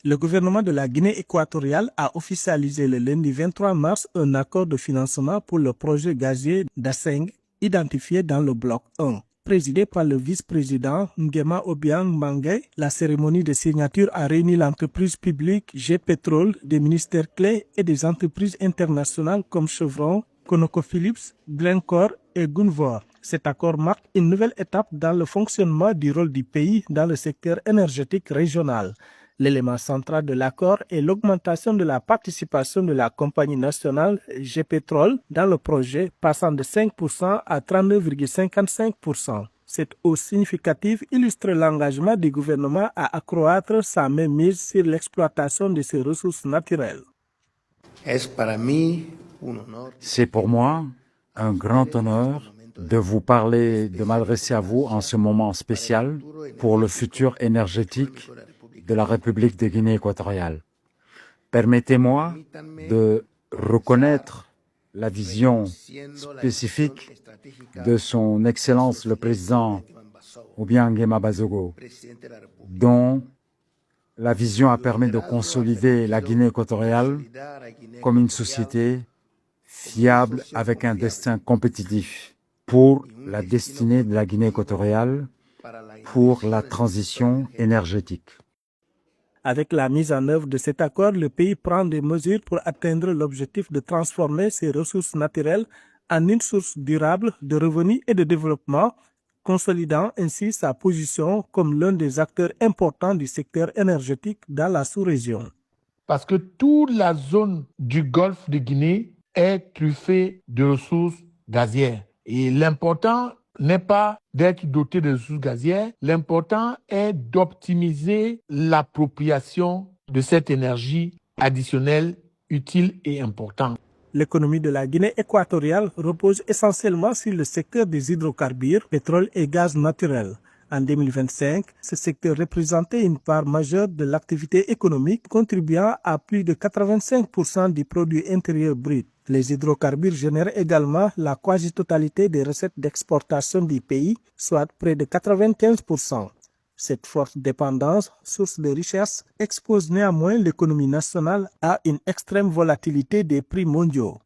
Le gouvernement de la Guinée équatoriale a officialisé le lundi 23 mars un accord de financement pour le projet gazier d'Aseng, identifié dans le bloc 1. Présidé par le vice-président Nguema Obiang Mangay, la cérémonie de signature a réuni l'entreprise publique G-Pétrole, des ministères clés et des entreprises internationales comme Chevron, ConocoPhillips, Glencore et Gunvor. Cet accord marque une nouvelle étape dans le fonctionnement du rôle du pays dans le secteur énergétique régional. L'élément central de l'accord est l'augmentation de la participation de la compagnie nationale G-Pétrole dans le projet, passant de 5% à 39,55%. Cette hausse significative illustre l'engagement du gouvernement à accroître sa mainmise sur l'exploitation de ses ressources naturelles. C'est pour moi un grand honneur de vous parler, de m'adresser à vous en ce moment spécial pour le futur énergétique de la République de Guinée équatoriale. Permettez-moi de reconnaître la vision spécifique de son Excellence le Président Obiang Nguema Bazogo, dont la vision a permis de consolider la Guinée équatoriale comme une société fiable avec un destin compétitif pour la destinée de la Guinée équatoriale, pour la transition énergétique. Avec la mise en œuvre de cet accord, le pays prend des mesures pour atteindre l'objectif de transformer ses ressources naturelles en une source durable de revenus et de développement, consolidant ainsi sa position comme l'un des acteurs importants du secteur énergétique dans la sous-région. Parce que toute la zone du golfe de Guinée est truffée de ressources gazières. Et l'important n'est pas d'être doté de ressources gazières, l'important est d'optimiser l'appropriation de cette énergie additionnelle, utile et importante. L'économie de la Guinée équatoriale repose essentiellement sur le secteur des hydrocarbures, pétrole et gaz naturel. En 2025, ce secteur représentait une part majeure de l'activité économique, contribuant à plus de 85% du produit intérieur brut. Les hydrocarbures génèrent également la quasi-totalité des recettes d'exportation du pays, soit près de 95%. Cette forte dépendance, source de richesse, expose néanmoins l'économie nationale à une extrême volatilité des prix mondiaux.